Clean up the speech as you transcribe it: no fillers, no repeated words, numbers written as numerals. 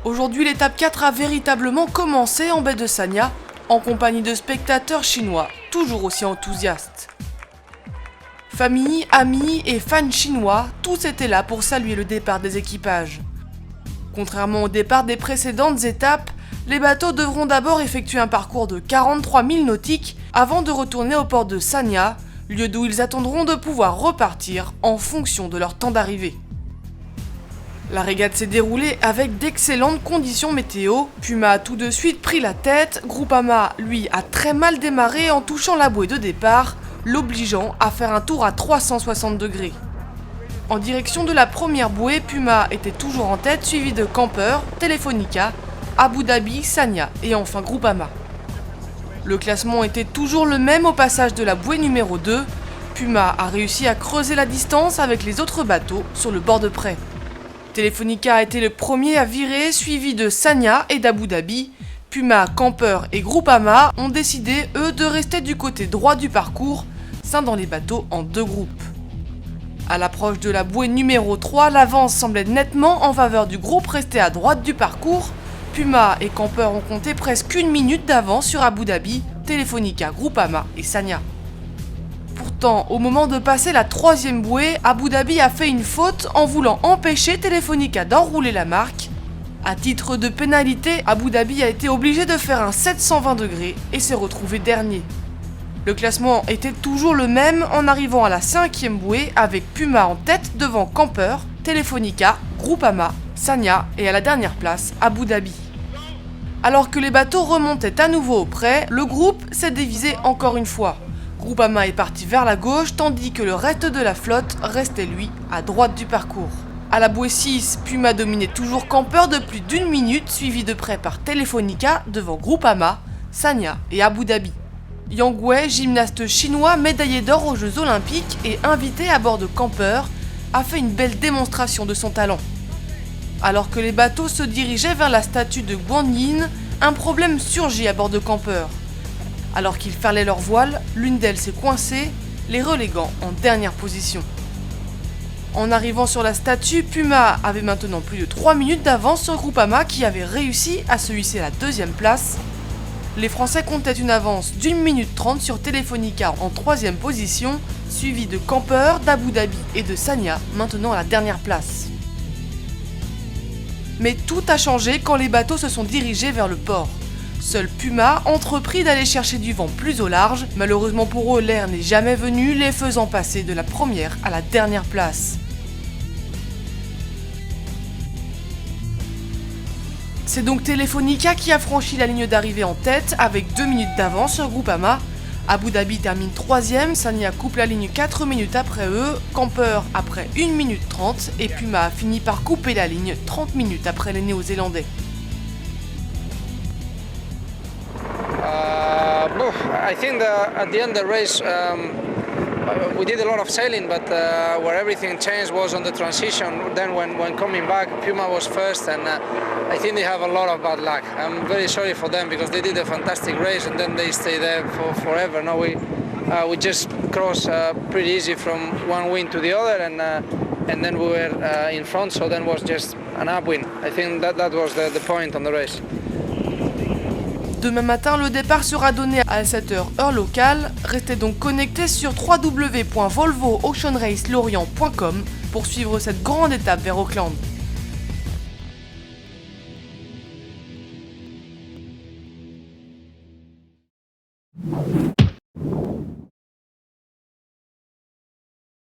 Aujourd'hui, l'étape 4 a véritablement commencé en baie de Sanya, en compagnie de spectateurs chinois, toujours aussi enthousiastes. Famille, amis et fans chinois, tous étaient là pour saluer le départ des équipages. Contrairement au départ des précédentes étapes, les bateaux devront d'abord effectuer un parcours de 43 milles nautiques avant de retourner au port de Sanya, lieu d'où ils attendront de pouvoir repartir en fonction de leur temps d'arrivée. La régate s'est déroulée avec d'excellentes conditions météo. Puma a tout de suite pris la tête, Groupama, lui, a très mal démarré en touchant la bouée de départ, l'obligeant à faire un tour à 360 degrés. En direction de la première bouée, Puma était toujours en tête, suivi de Camper, Telefonica, Abu Dhabi, Sanya et enfin Groupama. Le classement était toujours le même au passage de la bouée numéro 2. Puma a réussi à creuser la distance avec les autres bateaux sur le bord de près. Telefonica a été le premier à virer, suivi de Sanya et d'Abu Dhabi. Puma, Camper et Groupama ont décidé, eux, de rester du côté droit du parcours, scindant les bateaux en deux groupes. À l'approche de la bouée numéro 3, l'avance semblait nettement en faveur du groupe resté à droite du parcours. Puma et Camper ont compté presque une minute d'avance sur Abu Dhabi, Telefonica, Groupama et Sanya. Pourtant, au moment de passer la troisième bouée, Abu Dhabi a fait une faute en voulant empêcher Telefonica d'enrouler la marque. À titre de pénalité, Abu Dhabi a été obligé de faire un 720 degrés et s'est retrouvé dernier. Le classement était toujours le même en arrivant à la cinquième bouée avec Puma en tête devant Camper, Telefonica, Groupama, Sanya et à la dernière place, Abu Dhabi. Alors que les bateaux remontaient à nouveau au près, le groupe s'est divisé encore une fois. Groupama est parti vers la gauche tandis que le reste de la flotte restait lui à droite du parcours. À la bouée 6, Puma dominait toujours Camper de plus d'une minute, suivi de près par Telefonica devant Groupama, Sanya et Abu Dhabi. Yang Wei, gymnaste chinois médaillé d'or aux Jeux Olympiques et invité à bord de Camper, a fait une belle démonstration de son talent. Alors que les bateaux se dirigeaient vers la statue de Guanyin, un problème surgit à bord de Camper. Alors qu'ils ferlaient leur voile, l'une d'elles s'est coincée, les reléguant en dernière position. En arrivant sur la statue, Puma avait maintenant plus de 3 minutes d'avance sur Groupama qui avait réussi à se hisser à la deuxième place. Les Français comptaient une avance d'1 minute 30 sur Telefonica en troisième position, suivi de Camper, d'Abu Dhabi et de Sanya, maintenant à la dernière place. Mais tout a changé quand les bateaux se sont dirigés vers le port. Seul Puma entreprit d'aller chercher du vent plus au large. Malheureusement pour eux, l'air n'est jamais venu, les faisant passer de la première à la dernière place. C'est donc Telefonica qui a franchi la ligne d'arrivée en tête avec 2 minutes d'avance sur Groupama. Abu Dhabi termine 3ème, Sanya coupe la ligne 4 minutes après eux, Camper après 1 minute 30 et Puma a fini par couper la ligne 30 minutes après les Néo-Zélandais. I think at the end of the race we did a lot of sailing, but where everything changed was on the transition. Then when coming back, Puma was first, and I think they have a lot of bad luck. I'm very sorry for them because they did a fantastic race and then they stay there for forever. No, we just crossed pretty easy from one wind to the other, and then we were in front, so then was just an upwind. I think that was the point on the race. Demain matin, le départ sera donné à 7h heure locale. Restez donc connectés sur www.volvooceanracelorient.com pour suivre cette grande étape vers Auckland.